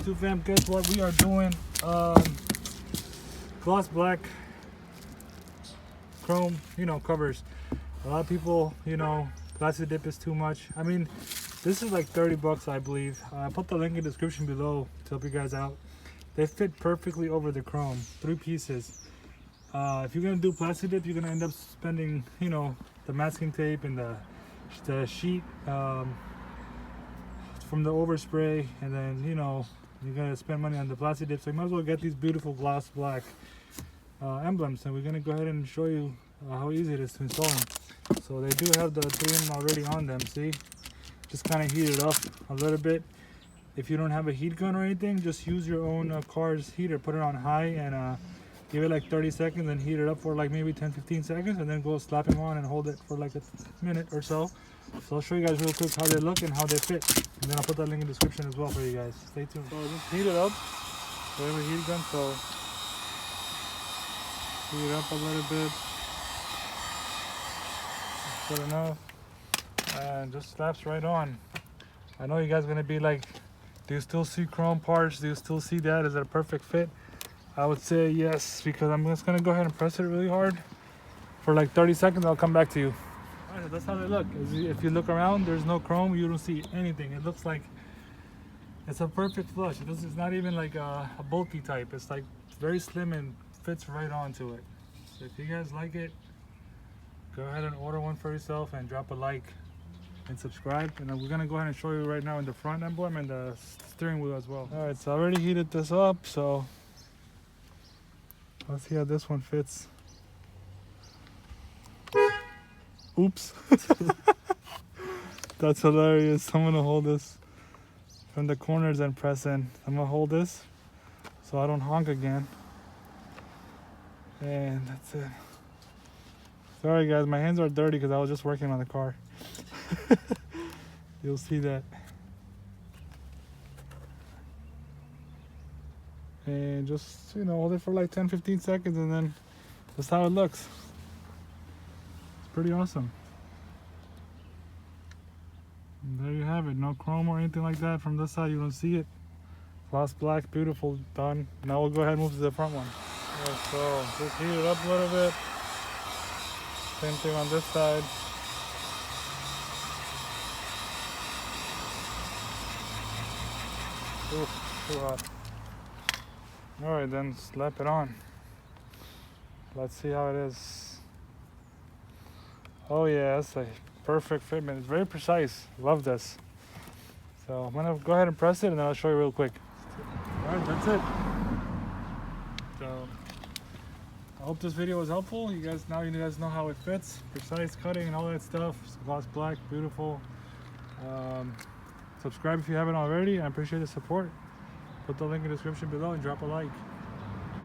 YouTube fam, guess what we are doing? Gloss black chrome, covers. A lot of people, plastic dip is too much. I mean, this is like 30 bucks, I believe. I put the link in the description below to help you guys out. They fit perfectly over the chrome, 3 pieces. If you're gonna do plastic dip, you're gonna end up spending, the masking tape and the sheet from the overspray, and then you're gonna spend money on the plastic dip. So you might as well get these beautiful gloss black emblems, and we're gonna go ahead and show you how easy it is to install them. So they do have the 3 of them already on them. See, just kind of heat it up a little bit. If you don't have a heat gun or anything, just use your own car's heater. Put it on high and give it like 30 seconds and heat it up for like maybe 10-15 seconds, and then go slap them on and hold it for like a minute or so. So I'll show you guys real quick how they look and how they fit, and then I'll put that link in the description as well for you guys. Stay tuned. So just heat it up. We have a heat gun, so heat it up a little bit. That's good enough, and just slaps right on. I know you guys are gonna be like, do you still see chrome parts? Do you still see that? Is it a perfect fit? I would say yes, because I'm just gonna go ahead and press it really hard for like 30 seconds. I'll come back to you. All right, that's how they look. If you look around, there's no chrome. You don't see anything. It looks like it's a perfect flush. It's not even like a bulky type. It's like very slim and fits right onto it. So if you guys like it, go ahead and order one for yourself and drop a like and subscribe. And then we're gonna go ahead and show you right now in the front emblem and the steering wheel as well. All right, so I already heated this up, so let's see how this one fits. Oops. That's hilarious. I'm gonna hold this from the corners and press in. I'm gonna hold this so I don't honk again. And that's it. Sorry guys, my hands are dirty because I was just working on the car. You'll see that. And just, hold it for like 10-15 seconds, and then that's how it looks. It's pretty awesome. And there you have it. No chrome or anything like that from this side. You don't see it. Gloss black, beautiful, done. Now we'll go ahead and move to the front one. Yeah, so just heat it up a little bit. Same thing on this side. Oof, too hot. Alright, then slap it on. Let's see how it is. Oh yeah, that's a perfect fitment. It's very precise. Love this. So I'm gonna go ahead and press it, and then I'll show you real quick. Alright, that's it. So I hope this video was helpful. You guys know how it fits. Precise cutting and all that stuff. It's gloss black, beautiful. Subscribe if you haven't already. I appreciate the support. Put the link in the description below and drop a like.